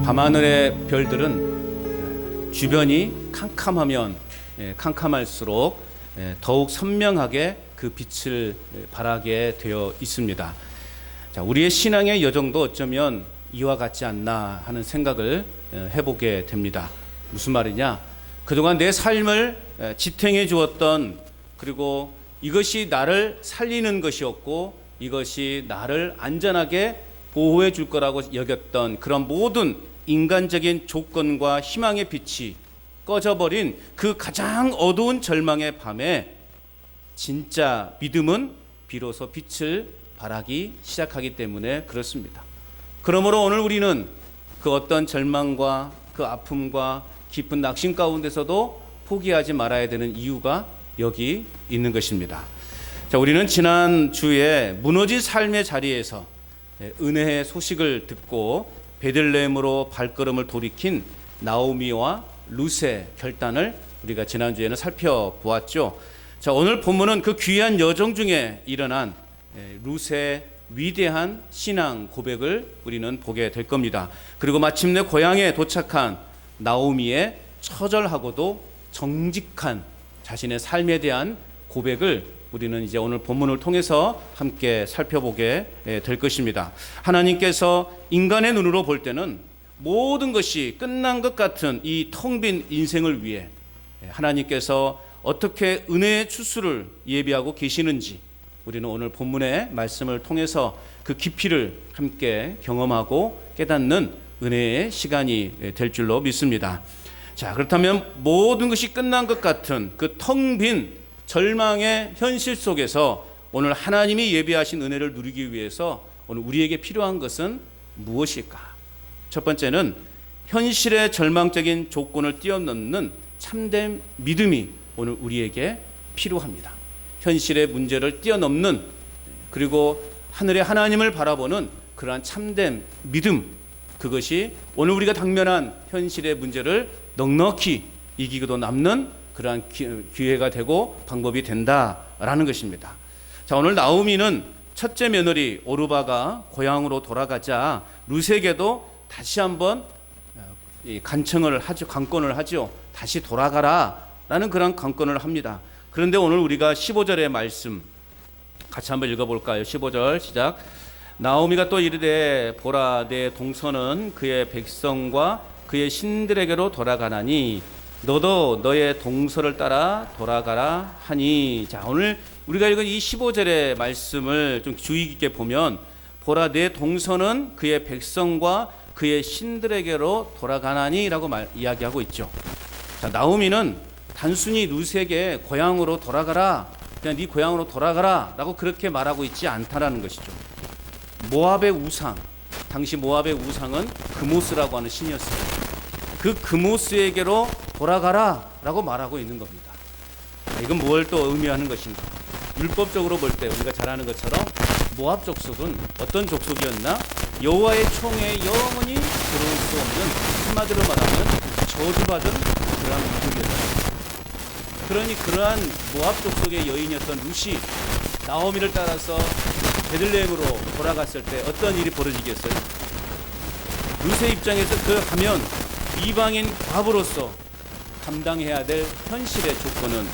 밤하늘의 별들은 주변이 캄캄하면 캄캄할수록 더욱 선명하게 그 빛을 발하게 되어 있습니다. 자, 우리의 신앙의 여정도 어쩌면 이와 같지 않나 하는 생각을 해보게 됩니다. 무슨 말이냐? 그동안 내 삶을 지탱해 주었던, 그리고 이것이 나를 살리는 것이었고 이것이 나를 안전하게 보호해 줄 거라고 여겼던 그런 모든 인간적인 조건과 희망의 빛이 꺼져버린 그 가장 어두운 절망의 밤에 진짜 믿음은 비로소 빛을 발하기 시작하기 때문에 그렇습니다. 그러므로 오늘 우리는 그 어떤 절망과 그 아픔과 깊은 낙심 가운데서도 포기하지 말아야 되는 이유가 여기 있는 것입니다. 자, 우리는 지난 주에 무너진 삶의 자리에서 은혜의 소식을 듣고 베들레헴으로 발걸음을 돌이킨 나오미와 룻의 결단을 우리가 지난주에는 살펴보았죠. 자, 오늘 본문은 그 귀한 여정 중에 일어난 룻의 위대한 신앙 고백을 우리는 보게 될 겁니다. 그리고 마침내 고향에 도착한 나오미의 처절하고도 정직한 자신의 삶에 대한 고백을 우리는 이제 오늘 본문을 통해서 함께 살펴보게 될 것입니다. 하나님께서 인간의 눈으로 볼 때는 모든 것이 끝난 것 같은 이 텅 빈 인생을 위해 하나님께서 어떻게 은혜의 추수를 예비하고 계시는지 우리는 오늘 본문의 말씀을 통해서 그 깊이를 함께 경험하고 깨닫는 은혜의 시간이 될 줄로 믿습니다. 자, 그렇다면 모든 것이 끝난 것 같은 그 텅 빈 절망의 현실 속에서 오늘 하나님이 예비하신 은혜를 누리기 위해서 오늘 우리에게 필요한 것은 무엇일까? 첫 번째는 현실의 절망적인 조건을 뛰어넘는 참된 믿음이 오늘 우리에게 필요합니다. 현실의 문제를 뛰어넘는, 그리고 하늘의 하나님을 바라보는 그러한 참된 믿음, 그것이 오늘 우리가 당면한 현실의 문제를 넉넉히 이기고도 남는 그러한 기회가 되고 방법이 된다라는 것입니다. 자, 오늘 나오미는 첫째 며느리 오르바가 고향으로 돌아가자 룻에게도 다시 한번 간청을 하죠. 강권을 하죠. 다시 돌아가라라는 그런 강권을 합니다. 그런데 오늘 우리가 15절의 말씀 같이 한번 읽어볼까요? 15절 시작. 나오미가 또 이르되 보라, 내 동서는 그의 백성과 그의 신들에게로 돌아가나니 너도 너의 동서를 따라 돌아가라 하니. 자, 오늘 우리가 읽은 이 15절의 말씀을 좀 주의 깊게 보면 보라, 내 동서는 그의 백성과 그의 신들에게로 돌아가나니 라고 이야기하고 있죠. 자, 나오미는 단순히 룻에게 고향으로 돌아가라, 그냥 네 고향으로 돌아가라 라고 그렇게 말하고 있지 않다라는 것이죠. 모압의 우상, 당시 모압의 우상은 그모스라고 하는 신이었어요. 그 그모스에게로 돌아가라 라고 말하고 있는 겁니다. 이건 뭘 또 의미하는 것인가? 율법적으로 볼 때 우리가 잘 아는 것처럼 모압 족속은 어떤 족속이었나? 여호와의 총에 영원히 들어올 수 없는, 한마디로 말하면 저주받은 그러한 민족이었어요. 그러니 그러한 모압 족속의 여인이었던 룻이 나오미를 따라서 베들레헴으로 돌아갔을 때 어떤 일이 벌어지겠어요? 룻의 입장에서 그 가면 이방인 과부로서 감당해야 될 현실의 조건은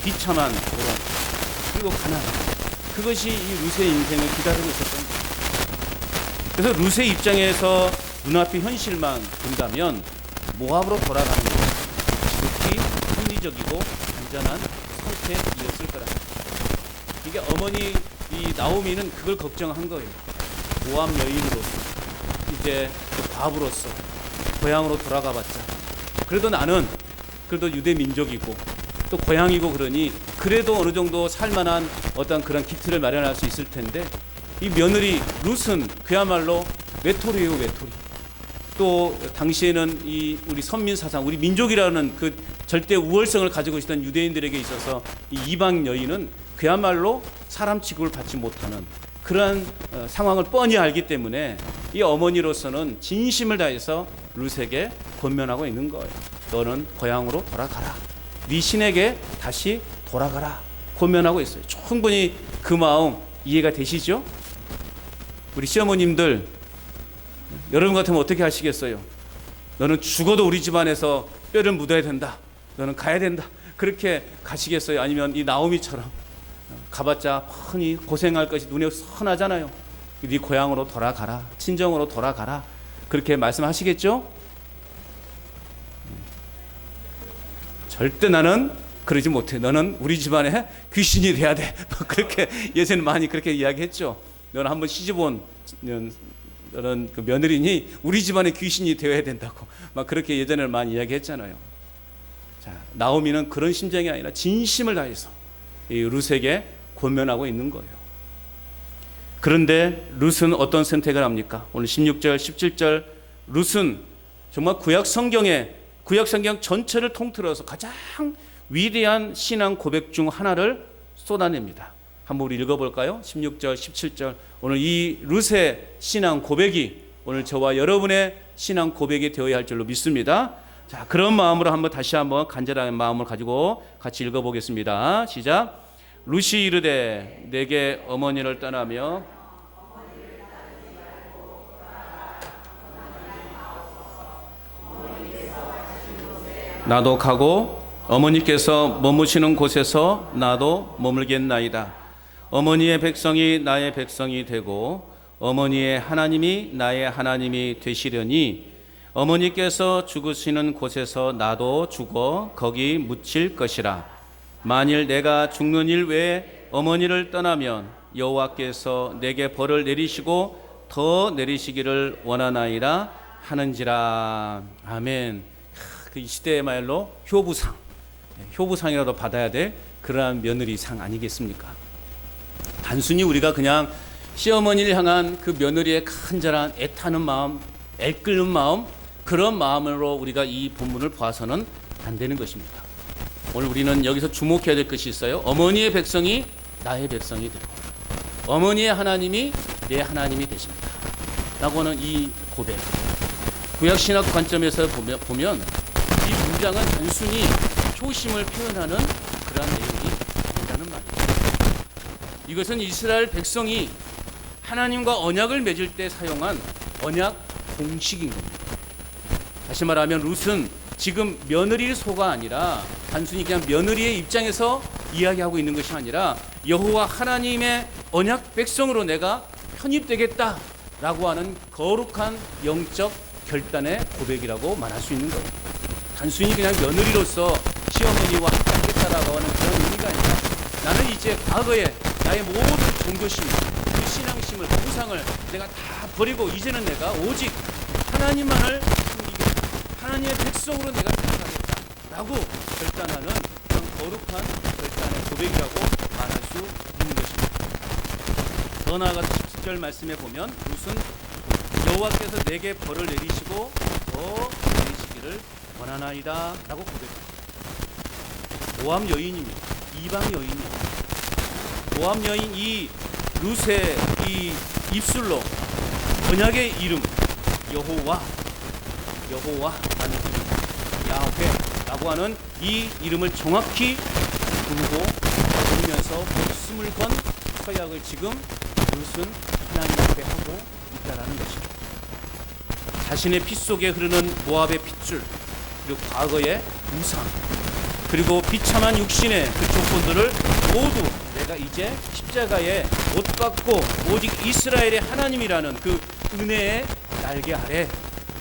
비참한 고통, 그리고 가난, 그것이 이 룻의 인생을 기다리고 있었던 거예요. 그래서 룻의 입장에서 눈앞의 현실만 본다면 모압으로 돌아가는 것은 지극히 합리적이고 안전한 선택이었을 거랍니다. 이게 어머니 이 나오미는 그걸 걱정한 거예요. 모압 여인으로서 이제 과부로서 고향으로 돌아가봤자, 그래도 나는 그래도 유대 민족이고 또 고향이고 그러니 그래도 어느 정도 살만한 어떤 그런 기틀을 마련할 수 있을 텐데, 이 며느리 룻은 그야말로 외톨이에요, 외톨이. 또 당시에는 이 우리 선민 사상, 우리 민족이라는 그 절대 우월성을 가지고 있었던 유대인들에게 있어서 이 이방 여인은 그야말로 사람 취급을 받지 못하는 그러한 상황을 뻔히 알기 때문에 이 어머니로서는 진심을 다해서 룻에게 권면하고 있는 거예요. 너는 고향으로 돌아가라. 네 신에게 다시 돌아가라. 권면하고 있어요. 충분히 그 마음 이해가 되시죠? 우리 시어머님들, 여러분 같으면 어떻게 하시겠어요? 너는 죽어도 우리 집안에서 뼈를 묻어야 된다. 너는 가야 된다. 그렇게 가시겠어요? 아니면 이 나오미처럼 가봤자 뻔히 고생할 것이 눈에 선하잖아요. 네 고향으로 돌아가라. 친정으로 돌아가라. 그렇게 말씀하시겠죠? 절대 나는 그러지 못해. 너는 우리 집안에 귀신이 돼야 돼. 그렇게 예전에 많이 그렇게 이야기했죠. 너는 한번 시집온 너는 그 며느리니 우리 집안에 귀신이 되어야 된다고 막 그렇게 예전에 많이 이야기했잖아요. 자, 나오미는 그런 심정이 아니라 진심을 다해서 이 룻에게 권면하고 있는 거예요. 그런데 룻은 어떤 선택을 합니까? 오늘 16절, 17절 룻은 정말 구약 성경 전체를 통틀어서 가장 위대한 신앙 고백 중 하나를 쏟아냅니다. 한번 우리 읽어볼까요? 16절, 17절. 오늘 이 룻의 신앙 고백이 오늘 저와 여러분의 신앙 고백이 되어야 할 줄로 믿습니다. 자, 그런 마음으로 다시 한번 간절한 마음을 가지고 같이 읽어보겠습니다. 시작. 룻이 이르되 내게 어머니를 떠나며 나도 가고 어머니께서 머무시는 곳에서 나도 머물겠나이다. 어머니의 백성이 나의 백성이 되고 어머니의 하나님이 나의 하나님이 되시려니 어머니께서 죽으시는 곳에서 나도 죽어 거기 묻힐 것이라. 만일 내가 죽는 일 외에 어머니를 떠나면 여호와께서 내게 벌을 내리시고 더 내리시기를 원하나이다 하는지라. 아멘. 그 시대의 말로 효부상이라도 받아야 될 그러한 며느리상 아니겠습니까? 단순히 우리가 그냥 시어머니를 향한 그 며느리의 간절한 애타는 마음, 애끓는 마음, 그런 마음으로 우리가 이 본문을 봐서는 안 되는 것입니다. 오늘 우리는 여기서 주목해야 될 것이 있어요. 어머니의 백성이 나의 백성이 되고 어머니의 하나님이 내 하나님이 되십니다 라고 하는 이 고백, 구약신학 관점에서 보면 이 문장은 단순히 효심을 표현하는 그런 내용이 아니라는 말이에요. 이것은 이스라엘 백성이 하나님과 언약을 맺을 때 사용한 언약 공식인 겁니다. 다시 말하면 룻은 지금 며느리의 소가 아니라 단순히 그냥 며느리의 입장에서 이야기하고 있는 것이 아니라 여호와 하나님의 언약 백성으로 내가 편입되겠다라고 하는 거룩한 영적 결단의 고백이라고 말할 수 있는 거예요. 단순히 그냥 며느리로서 시어머니와 함께 하겠다라고 하는 그런 의미가 아니라 나는 이제 과거에 나의 모든 종교심, 그 신앙심을, 우상을 내가 다 버리고 이제는 내가 오직 하나님만을 섬기겠다. 하나님의 백성으로 내가 살아가겠다라고 결단하는 그런 거룩한 결단의 고백이라고 말할 수 있는 것입니다. 더 나아가서 17절 말씀에 보면 룻은 여호와께서 내게 벌을 내리시고 더 내리시기를 원하나이다 라고 고백합니다. 모압 여인입니다. 이방 여인입니다. 모압 여인 이 룻의 이 입술로 언약의 이름 여호와라는 이름, 야훼라고 하는 이 이름을 정확히 부르면서 목숨을 건 서약을 지금 룻은 하나님 앞에 하고 있다라는 것입니다. 자신의 피 속에 흐르는 모압의 핏줄, 그리고 과거의 우상, 그리고 비참한 육신의 그 조건들을 모두 내가 이제 십자가에 못 박고 오직 이스라엘의 하나님이라는 그 은혜의 날개 아래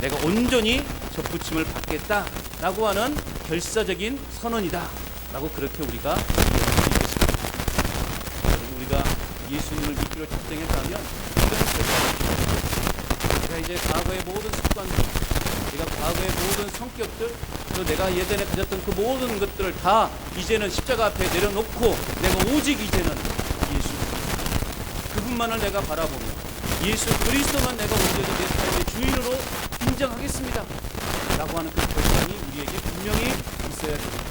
내가 온전히 접붙임을 받겠다라고 하는 결사적인 선언이다라고 그렇게 우리가 이해할 수 있겠습니다. 우리가 예수님을 믿기로 작정했다면 이것은 결사적인 내가 이제 과거의 모든 습관들, 내가 과거의 모든 성격들, 또 내가 예전에 가졌던 그 모든 것들을 다 이제는 십자가 앞에 내려놓고 내가 오직 이제는 예수 그분만을 내가 바라보며 예수 그리스도만 내가 온전히 내 삶의 주인으로 인정하겠습니다 라고 하는 그 결단이 우리에게 분명히 있어야 됩니다.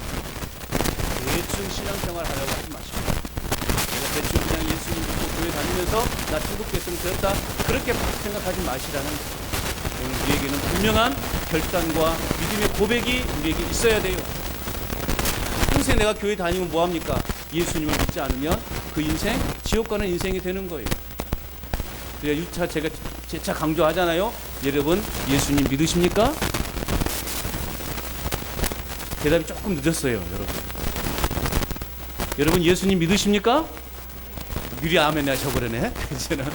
대충 신앙생활 하려고 하지 마시고 내가 대충 그냥 예수님 믿고 교회 다니면서 나 천국 백성 되었다 그렇게 생각하지 마시라는 우리에게는 분명한 결단과 믿음의 고백이 우리에게 있어야 돼요. 평생 내가 교회 다니면 뭐합니까? 예수님을 믿지 않으면 그 인생 지옥 가는 인생이 되는 거예요. 그래야 6차 제가 재차 강조하잖아요. 여러분 예수님 믿으십니까? 대답이 조금 늦었어요, 여러분. 여러분 예수님 믿으십니까? 미리 아멘 하셔버리네. 이제는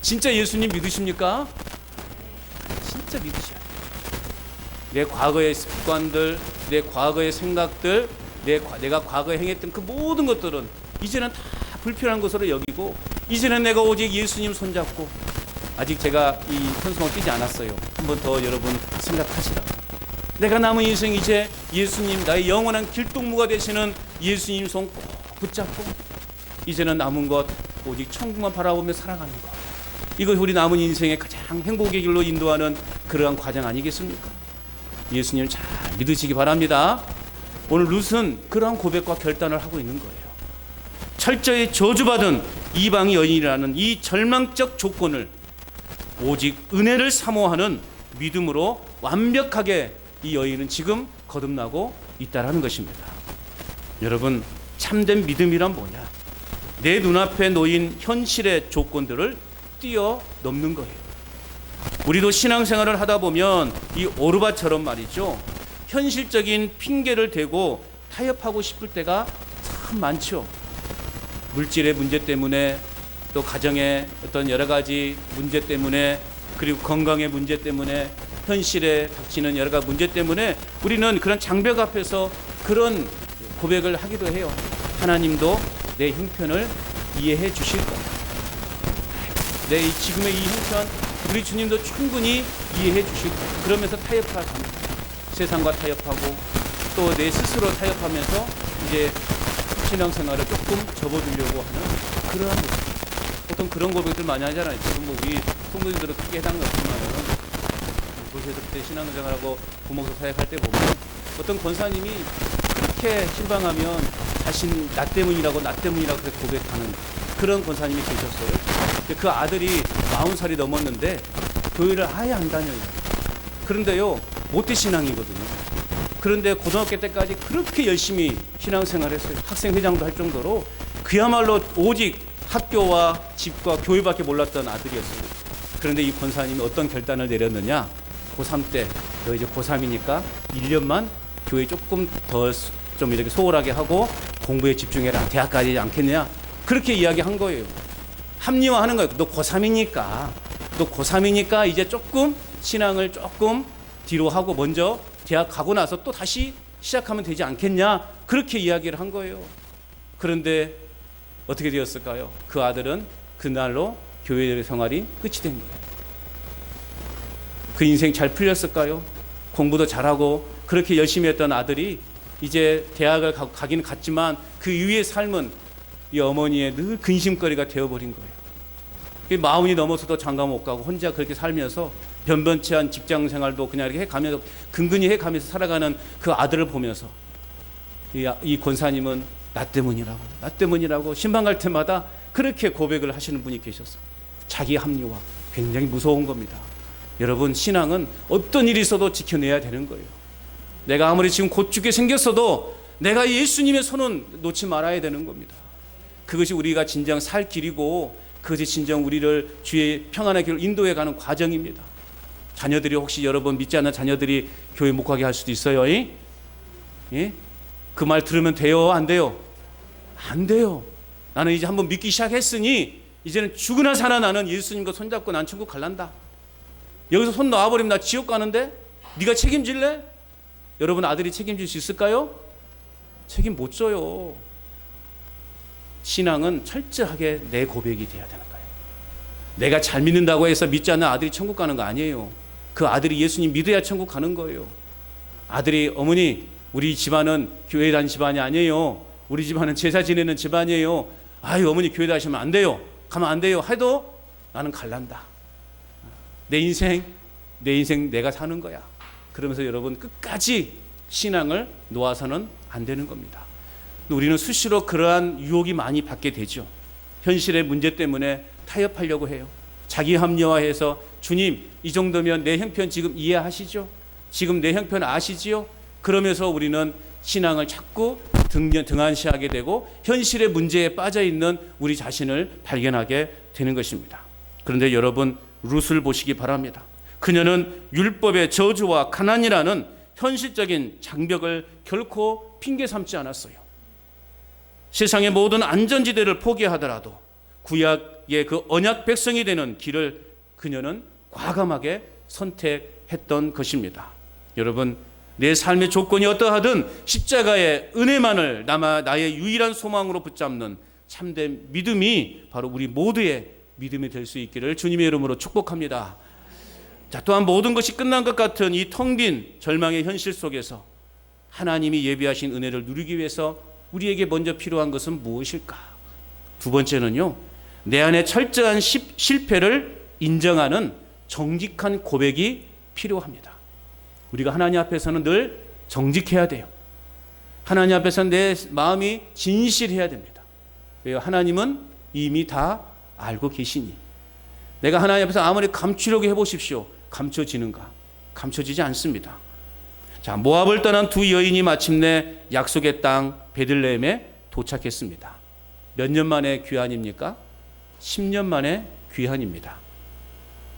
진짜 예수님 믿으십니까? 진짜 믿으셔야 돼요. 내 과거의 습관들, 내 과거의 생각들, 내가 과거에 행했던 그 모든 것들은 이제는 다 불필요한 것으로 여기고, 이제는 내가 오직 예수님 손잡고, 아직 제가 이 현수막 뛰지 않았어요. 한 번 더 여러분 생각하시라고. 내가 남은 인생 이제 예수님, 나의 영원한 길동무가 되시는 예수님 손 꼭 붙잡고, 이제는 남은 것 오직 천국만 바라보며 살아가는 것, 이것이 우리 남은 인생의 가장 행복의 길로 인도하는 그러한 과정 아니겠습니까? 예수님을 잘 믿으시기 바랍니다. 오늘 룻은 그러한 고백과 결단을 하고 있는 거예요. 철저히 저주받은 이방 여인이라는 이 절망적 조건을 오직 은혜를 사모하는 믿음으로 완벽하게 이 여인은 지금 거듭나고 있다라는 것입니다. 여러분, 참된 믿음이란 뭐냐? 내 눈앞에 놓인 현실의 조건들을 뛰어넘는 거예요. 우리도 신앙생활을 하다 보면 이 오르바처럼 말이죠, 현실적인 핑계를 대고 타협하고 싶을 때가 참 많죠. 물질의 문제 때문에, 또 가정의 어떤 여러 가지 문제 때문에, 그리고 건강의 문제 때문에, 현실에 닥치는 여러 가지 문제 때문에 우리는 그런 장벽 앞에서 그런 고백을 하기도 해요. 하나님도 내 형편을 이해해 주실 거야. 내 지금의 이 형편 우리 주님도 충분히 이해해 주실 거야. 그러면서 타협할 합니다. 세상과 타협하고 또 내 스스로 타협하면서 이제 신앙생활을 조금 접어두려고 하는 그러한 모습. 보통 그런 고백들 많이 하잖아요. 지금 뭐 우리 성도님들은 크게 해당은 없지만은 도시에서 그때 신앙생활하고 부목사 사역할 때 보면 어떤 권사님이 그렇게 실망하면 자신 나 때문이라고 그렇게 고백하는 그런 권사님이 계셨어요. 그 아들이 40살이 넘었는데 교회를 아예 안 다녀요. 그런데요, 모태신앙이거든요. 그런데 고등학교 때까지 그렇게 열심히 신앙생활했어요. 학생회장도 할 정도로 그야말로 오직 학교와 집과 교회밖에 몰랐던 아들이었어요. 그런데 이 권사님이 어떤 결단을 내렸느냐? 고3 때 너 이제 고3이니까 1년만 교회 조금 더 좀 이렇게 소홀하게 하고 공부에 집중해라. 대학 가지 않겠냐? 그렇게 이야기한 거예요. 합리화하는 거예요. 너 고3이니까 이제 조금 신앙을 조금 뒤로 하고 먼저 대학 가고 나서 또 다시 시작하면 되지 않겠냐? 그렇게 이야기를 한 거예요. 그런데 어떻게 되었을까요? 그 아들은 그날로 교회 생활이 끝이 된 거예요. 그 인생 잘 풀렸을까요? 공부도 잘하고 그렇게 열심히 했던 아들이 이제 대학을 가긴 갔지만 그 이후의 삶은 이 어머니의 늘 근심거리가 되어버린 거예요. 마흔이 넘어서도 장가 못 가고 혼자 그렇게 살면서 변변치 않은 직장 생활도 그냥 이렇게 해가면서 근근히 해가면서 살아가는 그 아들을 보면서 이 권사님은 나 때문이라고 신방 갈 때마다 그렇게 고백을 하시는 분이 계셨어요. 자기 합리화 굉장히 무서운 겁니다. 여러분, 신앙은 어떤 일이 있어도 지켜내야 되는 거예요. 내가 아무리 지금 곧 죽게 생겼어도 내가 예수님의 손은 놓지 말아야 되는 겁니다. 그것이 우리가 진정 살 길이고 그것이 진정 우리를 주의 평안의 길로 인도해 가는 과정입니다. 자녀들이 혹시 여러분 믿지 않는 자녀들이 교회 못 가게 할 수도 있어요. 예? 그 말 들으면 돼요? 안 돼요? 안 돼요. 나는 이제 한번 믿기 시작했으니 이제는 죽으나 사나 나는 예수님과 손잡고 난 천국 갈란다. 여기서 손 놔버리면 나 지옥 가는데 네가 책임질래? 여러분, 아들이 책임질 수 있을까요? 책임 못 져요. 신앙은 철저하게 내 고백이 돼야 되는 거예요. 내가 잘 믿는다고 해서 믿지 않는 아들이 천국 가는 거 아니에요. 그 아들이 예수님 믿어야 천국 가는 거예요. 아들이 어머니 우리 집안은 교회 다니는 집안이 아니에요. 우리 집안은 제사 지내는 집안이에요. 아유 어머니 교회 다니시면 안 돼요. 가면 안 돼요. 해도 나는 갈란다. 내 인생 내가 사는 거야. 그러면서 여러분 끝까지 신앙을 놓아서는 안 되는 겁니다. 우리는 수시로 그러한 유혹이 많이 받게 되죠. 현실의 문제 때문에 타협하려고 해요. 자기 합리화해서 주님 이 정도면 내 형편 지금 이해하시죠? 지금 내 형편 아시지요? 그러면서 우리는 신앙을 자꾸 등한시하게 되고 현실의 문제에 빠져있는 우리 자신을 발견하게 되는 것입니다. 그런데 여러분 룻을 보시기 바랍니다. 그녀는 율법의 저주와 가난이라는 현실적인 장벽을 결코 핑계 삼지 않았어요. 세상의 모든 안전지대를 포기하더라도 구약의 그 언약 백성이 되는 길을 그녀는 과감하게 선택했던 것입니다. 여러분, 내 삶의 조건이 어떠하든 십자가의 은혜만을 나의 유일한 소망으로 붙잡는 참된 믿음이 바로 우리 모두의 믿음이 될 수 있기를 주님의 이름으로 축복합니다. 자, 또한 모든 것이 끝난 것 같은 이 텅 빈 절망의 현실 속에서 하나님이 예비하신 은혜를 누리기 위해서 우리에게 먼저 필요한 것은 무엇일까? 두 번째는요, 내 안에 철저한 실패를 인정하는 정직한 고백이 필요합니다. 우리가 하나님 앞에서는 늘 정직해야 돼요. 하나님 앞에서는 내 마음이 진실해야 됩니다. 왜요? 하나님은 이미 다 알고 계시니. 내가 하나님 앞에서 아무리 감추려고 해보십시오. 감춰지는가? 감춰지지 않습니다. 자, 모압을 떠난 두 여인이 마침내 약속의 땅 베들레헴에 도착했습니다. 몇 년 만에 귀환입니까? 10년 만에 귀환입니다.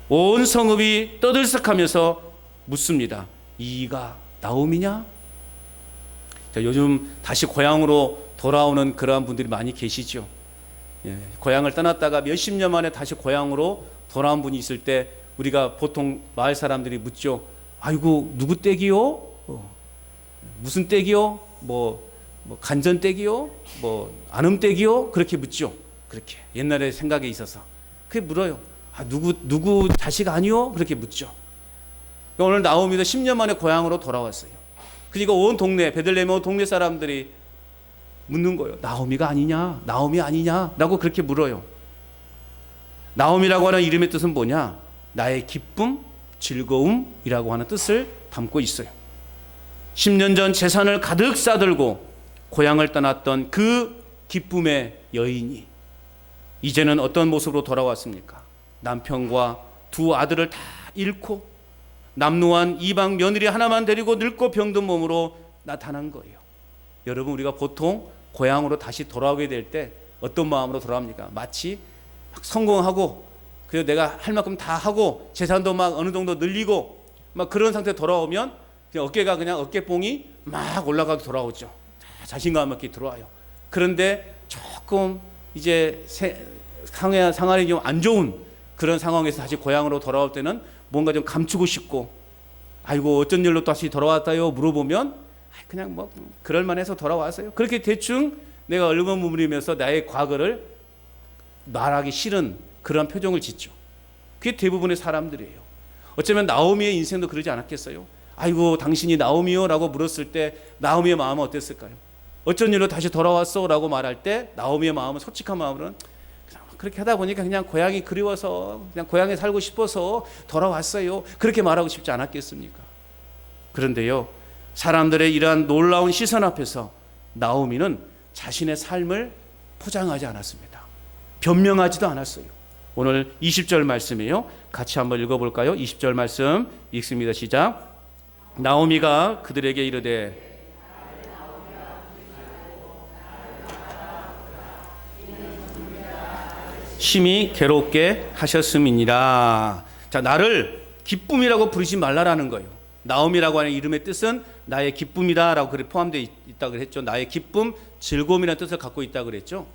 온 성읍이 떠들썩하면서 묻습니다. 이가 나오미냐? 자, 요즘 다시 고향으로 돌아오는 그러한 분들이 많이 계시죠. 예, 고향을 떠났다가 몇십 년 만에 다시 고향으로 돌아온 분이 있을 때 우리가 보통 마을 사람들이 묻죠. 아이고, 누구 댁이요? 무슨 댁이요? 뭐 간전 댁이요? 뭐 안음 댁이요? 그렇게 묻죠. 그렇게 옛날에 생각에 있어서 그게 물어요. 아, 누구 자식 아니요? 그렇게 묻죠. 오늘 나오미도 10년 만에 고향으로 돌아왔어요. 그러니까 온 동네, 베들레헴 온 동네 사람들이 묻는 거예요. 나오미가 아니냐? 나오미 아니냐? 라고 그렇게 물어요. 나오미라고 하는 이름의 뜻은 뭐냐? 나의 기쁨, 즐거움이라고 하는 뜻을 담고 있어요. 10년 전 재산을 가득 싸들고 고향을 떠났던 그 기쁨의 여인이 이제는 어떤 모습으로 돌아왔습니까? 남편과 두 아들을 다 잃고 남루한 이방 며느리 하나만 데리고 늙고 병든 몸으로 나타난 거예요. 여러분, 우리가 보통 고향으로 다시 돌아오게 될 때 어떤 마음으로 돌아옵니까? 마치 막 성공하고 그리고 내가 할 만큼 다 하고 재산도 막 어느 정도 늘리고 막 그런 상태에 돌아오면 그냥 어깨가 그냥 어깨뽕이 막 올라가고 돌아오죠. 자신감 있게 들어와요. 그런데 조금 이제 상황이 좀 안 좋은 그런 상황에서 다시 고향으로 돌아올 때는 뭔가 좀 감추고 싶고, 아이고 어쩐 일로 다시 돌아왔다요 물어보면 그냥 뭐 그럴만해서 돌아왔어요. 그렇게 대충 내가 얼버무리면서 나의 과거를 말하기 싫은 그런 표정을 짓죠. 그게 대부분의 사람들이에요. 어쩌면 나오미의 인생도 그러지 않았겠어요? 아이고 당신이 나오미요? 라고 물었을 때 나오미의 마음은 어땠을까요? 어쩐 일로 다시 돌아왔어? 라고 말할 때 나오미의 마음은, 솔직한 마음으로는 그냥 그렇게 하다 보니까 그냥 고향이 그리워서 그냥 고향에 살고 싶어서 돌아왔어요. 그렇게 말하고 싶지 않았겠습니까? 그런데요, 사람들의 이러한 놀라운 시선 앞에서 나오미는 자신의 삶을 포장하지 않았습니다. 변명하지도 않았어요. 오늘 20절 말씀이에요. 같이 한번 읽어볼까요? 20절 말씀 읽습니다. 시작. 나오미가 그들에게 이르되 심히 괴롭게 하셨음이니라. 자, 나를 기쁨이라고 부르지 말라라는 거예요. 나오미라고 하는 이름의 뜻은 나의 기쁨이다라고 그래 포함되어 있다고 그랬죠. 나의 기쁨, 즐거움이라는 뜻을 갖고 있다고 그랬죠.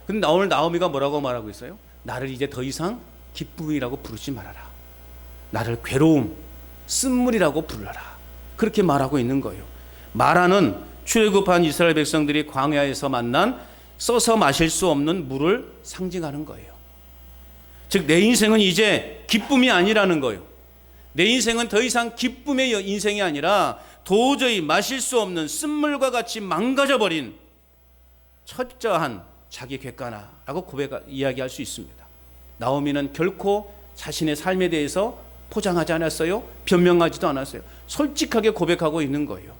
근데 오늘 나오미가 뭐라고 말하고 있어요? 나를 이제 더 이상 기쁨이라고 부르지 말아라. 나를 괴로움, 쓴물이라고 불러라. 그렇게 말하고 있는 거예요. 마라는 출애굽한 이스라엘 백성들이 광야에서 만난 써서 마실 수 없는 물을 상징하는 거예요. 즉 내 인생은 이제 기쁨이 아니라는 거예요. 내 인생은 더 이상 기쁨의 인생이 아니라 도저히 마실 수 없는 쓴물과 같이 망가져버린 철저한 자기 객관화라고 이야기할 수 있습니다. 나오미는 결코 자신의 삶에 대해서 포장하지 않았어요. 변명하지도 않았어요. 솔직하게 고백하고 있는 거예요.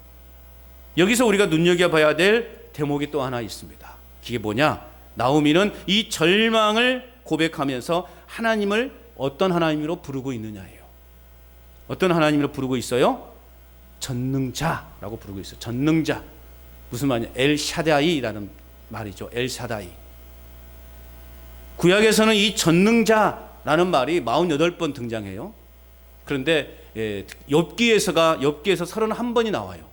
여기서 우리가 눈여겨봐야 될 대목이 또 하나 있습니다. 그게 뭐냐? 나오미는 이 절망을 고백하면서 하나님을 어떤 하나님으로 부르고 있느냐예요. 어떤 하나님으로 부르고 있어요? 전능자라고 부르고 있어요. 전능자. 무슨 말이냐? 엘샤다이라는 말이죠. 엘샤다이. 구약에서는 이 전능자라는 말이 48번 등장해요. 그런데 욥기에서 31번이 나와요.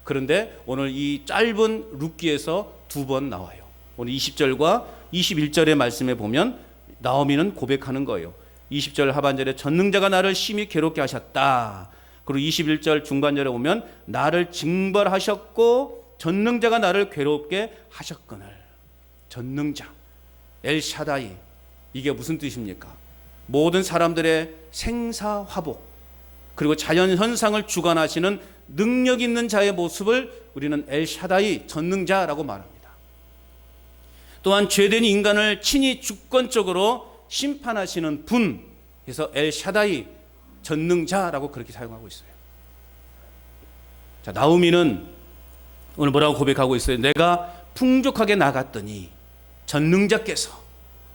그런데 오늘 이 짧은 룻기에서 2번 나와요. 오늘 20절과 21절의 말씀에 보면 나오미는 고백하는 거예요. 20절 하반절에 전능자가 나를 심히 괴롭게 하셨다. 그리고 21절 중반절에 보면 나를 징벌하셨고 전능자가 나를 괴롭게 하셨거늘. 전능자, 엘샤다이, 이게 무슨 뜻입니까? 모든 사람들의 생사화복 그리고 자연현상을 주관하시는 능력 있는 자의 모습을 우리는 엘샤다이, 전능자라고 말합니다. 또한 죄된 인간을 친히 주권적으로 심판하시는 분, 그래서 엘샤다이, 전능자라고 그렇게 사용하고 있어요. 자, 나오미는 오늘 뭐라고 고백하고 있어요? 내가 풍족하게 나갔더니 전능자께서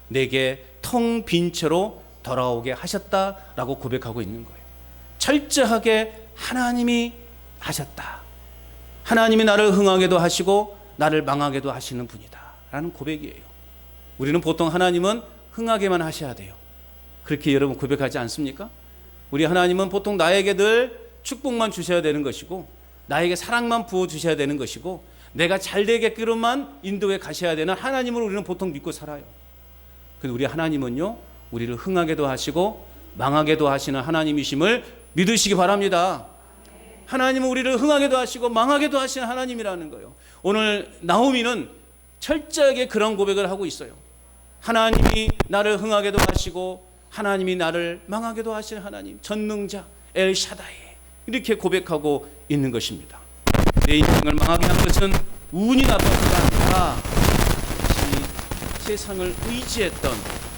내게 텅 빈 채로 돌아오게 하셨다라고 고백하고 있는 거예요. 철저하게 하나님이 하셨다. 하나님이 나를 흥하게도 하시고 나를 망하게도 하시는 분이다 라는 고백이에요. 우리는 보통 하나님은 흥하게만 하셔야 돼요. 그렇게 여러분 고백하지 않습니까? 우리 하나님은 보통 나에게 늘 축복만 주셔야 되는 것이고 나에게 사랑만 부어주셔야 되는 것이고 내가 잘 되게끔만 인도해 가셔야 되는 하나님을 우리는 보통 믿고 살아요. 근데 우리 하나님은요, 우리를 흥하게도 하시고 망하게도 하시는 하나님이심을 믿으시기 바랍니다. 하나님은 우리를 흥하게도 하시고 망하게도 하시는 하나님이라는 거예요. 오늘 나오미는 철저하게 그런 고백을 하고 있어요. 하나님이 나를 흥하게도 하시고 하나님이 나를 망하게도 하시는 하나님, 전능자 엘샤다이, 이렇게 고백하고 있는 것입니다. 내 인생을 망하게 한 것은 운이 나빠서가 아니라 세상을 의지했던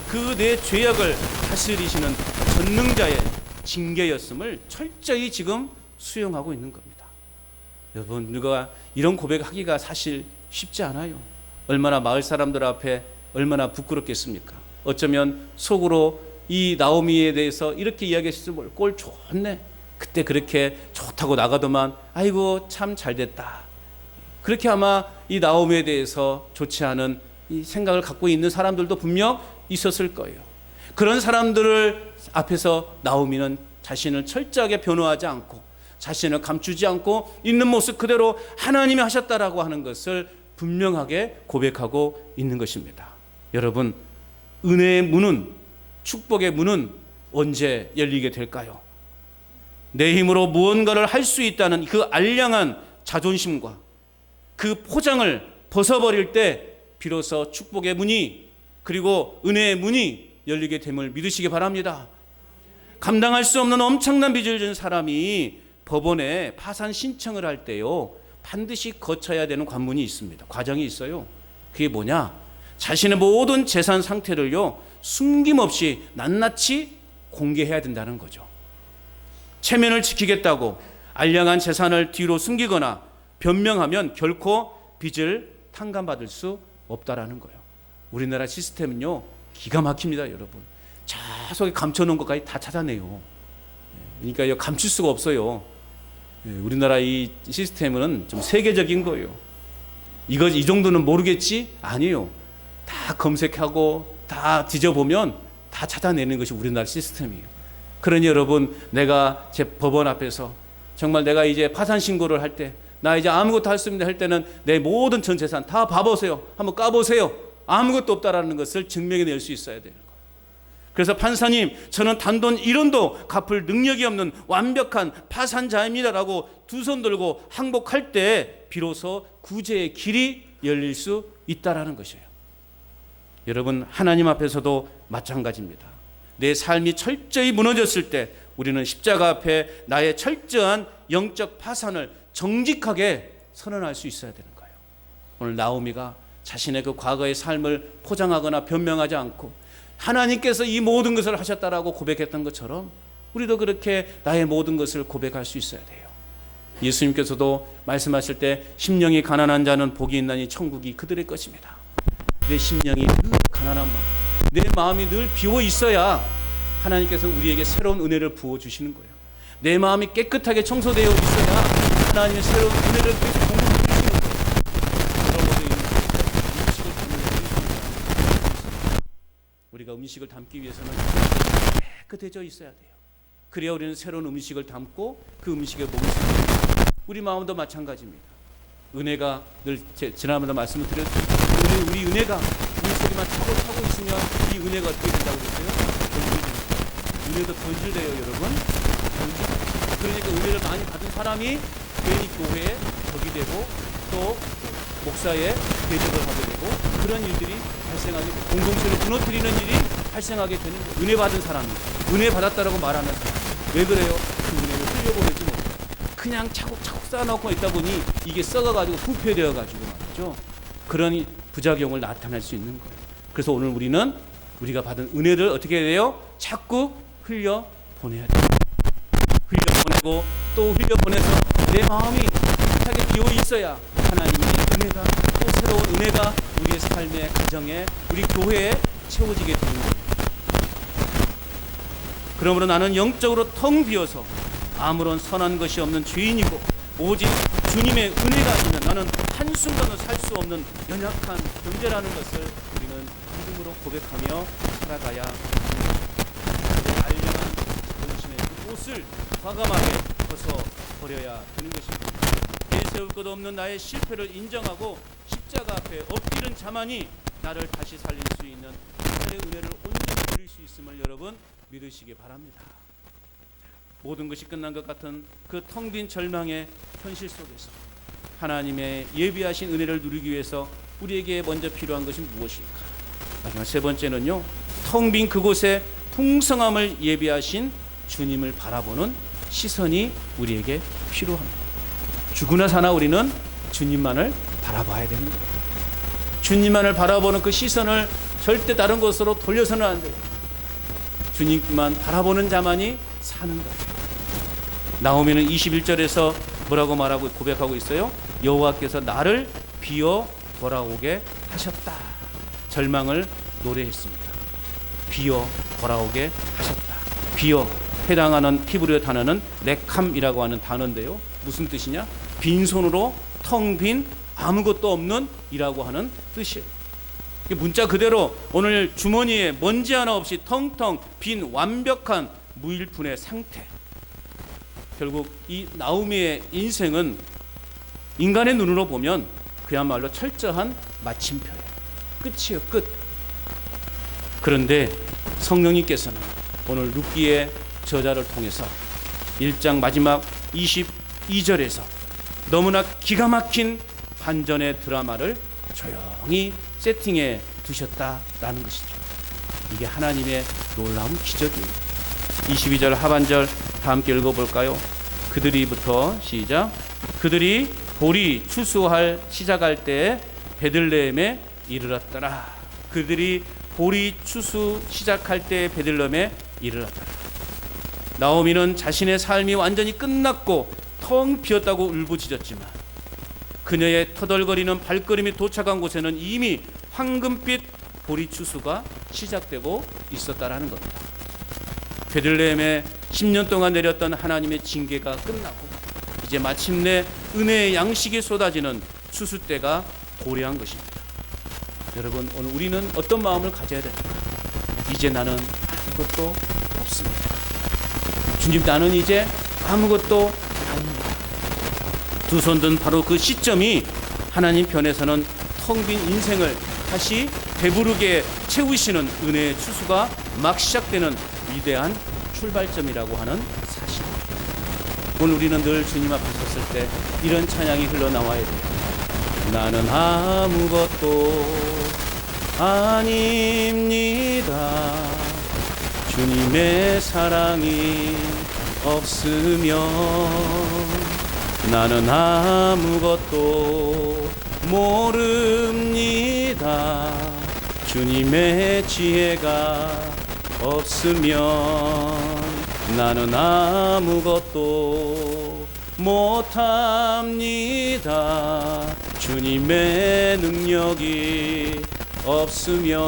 그 내 죄악을 다스리시는 전능자의 징계였음을 철저히 지금 수용하고 있는 겁니다. 여러분, 누가 이런 고백하기가 사실 쉽지 않아요. 얼마나 마을 사람들 앞에 얼마나 부끄럽겠습니까? 어쩌면 속으로 이 나오미에 대해서 이렇게 이야기했을 때 꼴 좋네. 그때 그렇게 좋다고 나가더만 아이고 참 잘됐다. 그렇게 아마 이 나오미에 대해서 좋지 않은 이 생각을 갖고 있는 사람들도 분명 있었을 거예요. 그런 사람들을 앞에서 나오미는 자신을 철저하게 변호하지 않고 자신을 감추지 않고 있는 모습 그대로 하나님이 하셨다라고 하는 것을 분명하게 고백하고 있는 것입니다. 여러분, 은혜의 문은, 축복의 문은 언제 열리게 될까요? 내 힘으로 무언가를 할 수 있다는 그 알량한 자존심과 그 포장을 벗어버릴 때 비로소 축복의 문이 그리고 은혜의 문이 열리게 됨을 믿으시기 바랍니다. 감당할 수 없는 엄청난 빚을 진 사람이 법원에 파산 신청을 할 때요, 반드시 거쳐야 되는 관문이 있습니다. 과정이 있어요. 그게 뭐냐? 자신의 모든 재산 상태를요, 숨김없이 낱낱이 공개해야 된다는 거죠. 체면을 지키겠다고 알량한 재산을 뒤로 숨기거나 변명하면 결코 빚을 탕감받을 수 없다라는 거예요. 우리나라 시스템은요, 기가 막힙니다, 여러분. 저 속에 감춰놓은 것까지 다 찾아내요. 그러니까 감출 수가 없어요. 우리나라 이 시스템은 좀 세계적인 거예요. 이 정도는 모르겠지? 아니에요. 다 검색하고 다 뒤져보면 다 찾아내는 것이 우리나라 시스템이에요. 그러니 여러분, 내가 제 법원 앞에서 정말 내가 이제 파산 신고를 할 때, 나 이제 아무것도 할 수 없는데 할 때는 내 모든 전 재산 다 봐보세요. 한번 까보세요. 아무것도 없다라는 것을 증명해낼 수 있어야 되는 거예요. 그래서 판사님, 저는 단돈 1원도 갚을 능력이 없는 완벽한 파산자입니다라고 두 손 들고 항복할 때 비로소 구제의 길이 열릴 수 있다라는 것이에요. 여러분, 하나님 앞에서도 마찬가지입니다. 내 삶이 철저히 무너졌을 때 우리는 십자가 앞에 나의 철저한 영적 파산을 정직하게 선언할 수 있어야 되는 거예요. 오늘 나오미가 자신의 그 과거의 삶을 포장하거나 변명하지 않고 하나님께서 이 모든 것을 하셨다라고 고백했던 것처럼 우리도 그렇게 나의 모든 것을 고백할 수 있어야 돼요. 예수님께서도 말씀하실 때 심령이 가난한 자는 복이 있나니 천국이 그들의 것입니다. 내 심령이 늘 가난한 마음, 내 마음이 늘 비워 있어야 하나님께서 우리에게 새로운 은혜를 부어주시는 거예요. 내 마음이 깨끗하게 청소되어 있어야 하나님의 새로운 은혜를 계속 공급해 주시는 거예요. 음식을 담는 우리가 음식을 담기 위해서는 깨끗해져 있어야 돼요. 그래야 우리는 새로운 음식을 담고 그 음식에 목을 쓰는 거예요. 우리 마음도 마찬가지입니다. 은혜가 늘 지난번에 말씀을 드렸죠. 우리 은혜가 우리 속에만 차고 있으면 이 은혜가 어떻게 된다고 그랬어요? 은혜도 변질돼요, 여러분. 그러니까 은혜를 많이 받은 사람이 괜히 교회에 적이 되고 또 목사의 대적을 하게 되고 그런 일들이 발생하게 되고 공동체를 무너뜨리는 일이 발생하게 되는 거예요. 은혜 받은 사람이 은혜 받았다라고 말하는 사람 왜 그래요? 그 은혜를 흘려보내지 못해요. 그냥 차곡차곡 쌓아놓고 있다 보니 이게 썩어가지고 부패되어가지고 말이죠. 그런 부작용을 나타낼 수 있는 거예요. 그래서 오늘 우리는 우리가 받은 은혜를 어떻게 해야 돼요? 자꾸 흘려보내야 돼요. 흘려보내고 또 흘려보내서 내 마음이 깨끗하게 비어 있어야 하나님의 은혜가 또 새로운 은혜가 우리의 삶의 가정에 우리 교회에 채워지게 되는 거예요. 그러므로 나는 영적으로 텅 비어서 아무런 선한 것이 없는 죄인이고 오직 주님의 은혜가 아니면 나는 한순간도 살 수 없는 연약한 존재라는 것을 우리는 믿음으로 고백하며 살아가야 합니다. 알량한 자존심의 그 옷을 과감하게 벗어버려야 되는 것입니다. 내세울 것 없는 나의 실패를 인정하고 십자가 앞에 엎드리는 자만이 나를 다시 살릴 수 있는 하나님의 은혜를 온전히 누릴 수 있음을 여러분 믿으시기 바랍니다. 모든 것이 끝난 것 같은 그 텅 빈 절망의 현실 속에서 하나님의 예비하신 은혜를 누리기 위해서 우리에게 먼저 필요한 것이 무엇일까? 마지막 세 번째는요, 텅 빈 그곳에 풍성함을 예비하신 주님을 바라보는 시선이 우리에게 필요합니다. 죽으나 사나 우리는 주님만을 바라봐야 되는 거예요. 주님만을 바라보는 그 시선을 절대 다른 곳으로 돌려서는 안 돼요. 주님만 바라보는 자만이 사는 거예요. 나오미는 21절에서 뭐라고 말하고 고백하고 있어요? 여호와께서 나를 비어 돌아오게 하셨다. 절망을 노래했습니다. 비어 돌아오게 하셨다. 비어 해당하는 히브리어 단어는 레캄이라고 하는 단어인데요. 무슨 뜻이냐? 빈손으로 텅 빈 아무것도 없는 이라고 하는 뜻이에요. 문자 그대로 오늘 주머니에 먼지 하나 없이 텅텅 빈 완벽한 무일푼의 상태. 결국 이 나오미의 인생은 인간의 눈으로 보면 그야말로 철저한 마침표예요. 끝이에요, 끝. 그런데 성령님께서는 오늘 룻기의 저자를 통해서 1장 마지막 22절에서 너무나 기가 막힌 반전의 드라마를 조용히 세팅해 두셨다라는 것이죠. 이게 하나님의 놀라운 기적이에요. 22절 하반절 다 함께 읽어볼까요? 그들이부터 시작. 그들이 보리 추수할 시작할 때에 베들레헴에 이르렀더라. 그들이 보리 추수 시작할 때에 베들레헴에 이르렀더라. 나오미는 자신의 삶이 완전히 끝났고 텅 비었다고 울부짖었지만 그녀의 터덜거리는 발걸음이 도착한 곳에는 이미 황금빛 보리 추수가 시작되고 있었다라는 겁니다. 베들레헴에 10년 동안 내렸던 하나님의 징계가 끝나고 이제 마침내 은혜의 양식이 쏟아지는 추수 때가 고려한 것입니다. 여러분, 오늘 우리는 어떤 마음을 가져야 됩니까? 이제 나는 아무것도 없습니다. 주님, 나는 이제 아무것도 아닙니다. 두 손 든 바로 그 시점이 하나님 편에서는 텅 빈 인생을 다시 배부르게 채우시는 은혜의 추수가 막 시작되는 위대한 출발점이라고 하는 사실입니다. 오늘 우리는 늘 주님 앞에 섰을 때 이런 찬양이 흘러나와야 돼요. 나는 아무것도 아닙니다. 주님의 사랑이 없으면 나는 아무것도 모릅니다. 주님의 지혜가 없으면 나는 아무것도 못합니다. 주님의 능력이 없으면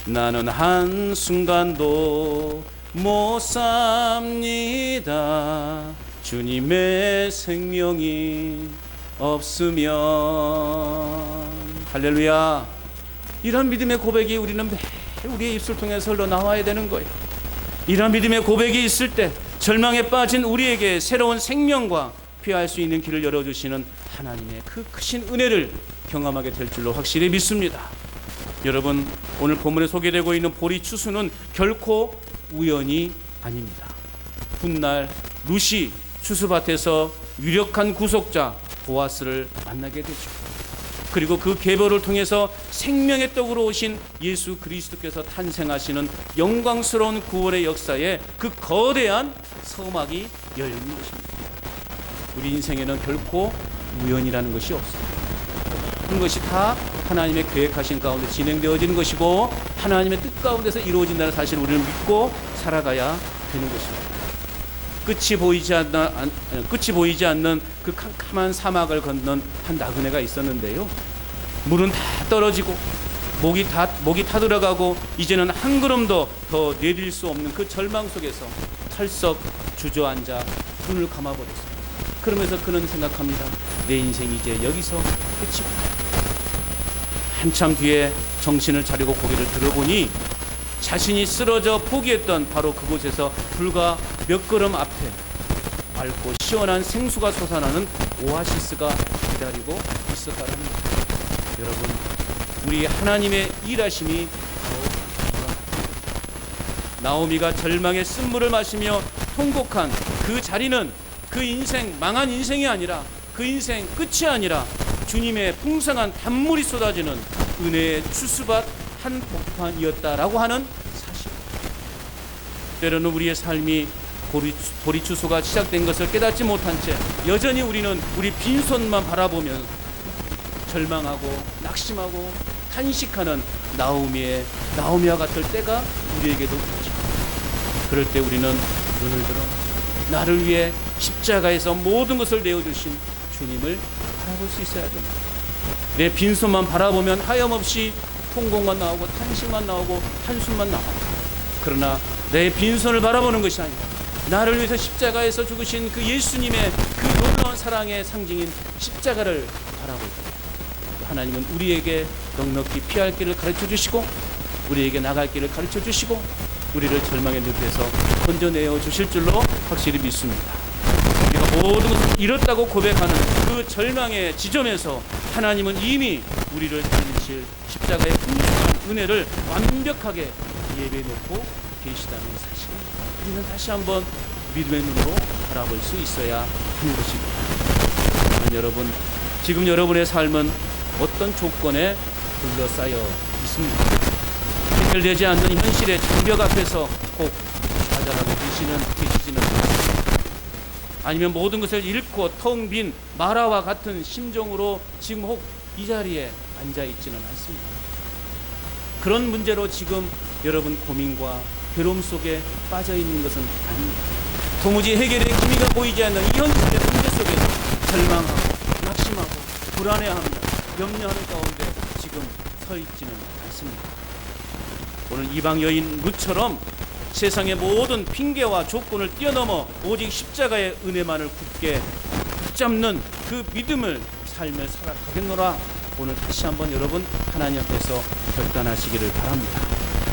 나는 한순간도 못 삽니다. 주님의 생명이 없으면. 할렐루야. 이런 믿음의 고백이 우리는 매일 우리의 입술 통해서 흘러나와야 되는 거예요. 이런 믿음의 고백이 있을 때 절망에 빠진 우리에게 새로운 생명과 피할 수 있는 길을 열어주시는 하나님의 그 크신 은혜를 경험하게 될 줄로 확실히 믿습니다. 여러분, 오늘 본문에 소개되고 있는 보리추수는 결코 우연이 아닙니다. 훗날 루시 추수밭에서 유력한 구속자 보아스를 만나게 되죠. 그리고 그 계보를 통해서 생명의 떡으로 오신 예수 그리스도께서 탄생하시는 영광스러운 구원의 역사에 그 거대한 서막이 열리는 것입니다. 우리 인생에는 결코 우연이라는 것이 없습니다. 모든 것이 다 하나님의 계획하신 가운데 진행되어지는 것이고 하나님의 뜻 가운데서 이루어진다는 사실을 우리는 믿고 살아가야 되는 것입니다. 끝이 보이지 않는 그 캄캄한 사막을 건넌 한 나그네가 있었는데요. 물은 다 떨어지고 목이 타들어가고 이제는 한 걸음도 더 내딜 수 없는 그 절망 속에서 털썩 주저앉아 눈을 감아버렸습니다. 그러면서 그는 생각합니다. 내 인생이 이제 여기서 끝이구나. 한참 뒤에 정신을 차리고 고개를 들어보니 자신이 쓰러져 포기했던 바로 그곳에서 불과 몇 걸음 앞에 맑고 시원한 생수가 솟아나는 오아시스가 기다리고 있었다는 것. 여러분, 우리 하나님의 일하심이 바로 나오미가 절망의 쓴물을 마시며 통곡한 그 자리는 그 인생, 망한 인생이 아니라 그 인생 끝이 아니라 주님의 풍성한 단물이 쏟아지는 은혜의 추수밭 한 복판이었다라고 하는 사실. 때로는 우리의 삶이 보리추수가 시작된 것을 깨닫지 못한 채 여전히 우리는 우리 빈손만 바라보며 절망하고 낙심하고 탄식하는 나오미와 같을 때가 우리에게도 있죠. 그럴 때 우리는 눈을 들어 나를 위해 십자가에서 모든 것을 내어주신 주님을 바라볼 수 있어야 됩니다. 내 빈손만 바라보면 하염없이 통곡만 나오고 탄식만 나오고 한숨만 나오고, 그러나 내 빈손을 바라보는 것이 아니라 나를 위해서 십자가에서 죽으신 그 예수님의 그 놀라운 사랑의 상징인 십자가를 바라볼 때 하나님은 우리에게 넉넉히 피할 길을 가르쳐 주시고 우리에게 나갈 길을 가르쳐 주시고 우리를 절망의 늪에서 건져내어 주실 줄로 확실히 믿습니다. 우리가 모든 것을 잃었다고 고백하는 그 절망의 지점에서 하나님은 이미 우리를 살리실 십자가의 풍성한 은혜를 완벽하게 예배해놓고 계시다는 사실, 우리는 다시 한번 믿음의 눈으로 바라볼 수 있어야 하는 것입니다. 여러분, 지금 여러분의 삶은 어떤 조건에 둘러싸여 있습니까? 해결되지 않는 현실의 장벽 앞에서 꼭 좌절하고 계시지는 않습니다. 아니면 모든 것을 잃고 텅 빈 마라와 같은 심정으로 지금 혹 이 자리에 앉아 있지는 않습니다. 그런 문제로 지금 여러분 고민과 괴로움 속에 빠져 있는 것은 아닙니다. 도무지 해결의 기미가 보이지 않는 이 현실의 문제 속에서 절망하고 낙심하고 불안해하며 염려하는 가운데 지금 서 있지는 않습니다. 오늘 이방 여인 룻처럼 세상의 모든 핑계와 조건을 뛰어넘어 오직 십자가의 은혜만을 굳게 붙잡는 그 믿음을 삶을 살아가겠노라. 오늘 다시 한번 여러분 하나님 앞에서 결단하시기를 바랍니다.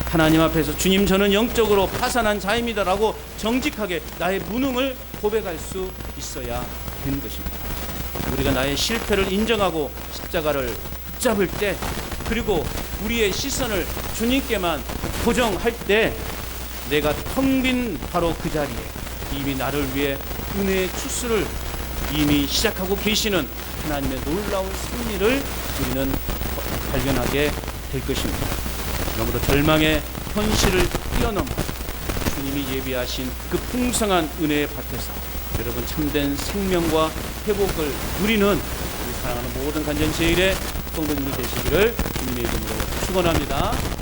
하나님 앞에서 주님, 저는 영적으로 파산한 자입니다 라고 정직하게 나의 무능을 고백할 수 있어야 되는 것입니다. 우리가 나의 실패를 인정하고 십자가를 붙잡을 때, 그리고 우리의 시선을 주님께만 고정할 때, 내가 텅 빈 바로 그 자리에 이미 나를 위해 은혜의 추수를 이미 시작하고 계시는 하나님의 놀라운 승리를 우리는 발견하게 될 것입니다. 그러므로 절망의 현실을 뛰어넘어 주님이 예비하신 그 풍성한 은혜의 밭에서 여러분 참된 생명과 회복을 누리는 우리 사랑하는 모든 간전제일의 성도님들 되시기를 주님의 이름으로 축원합니다.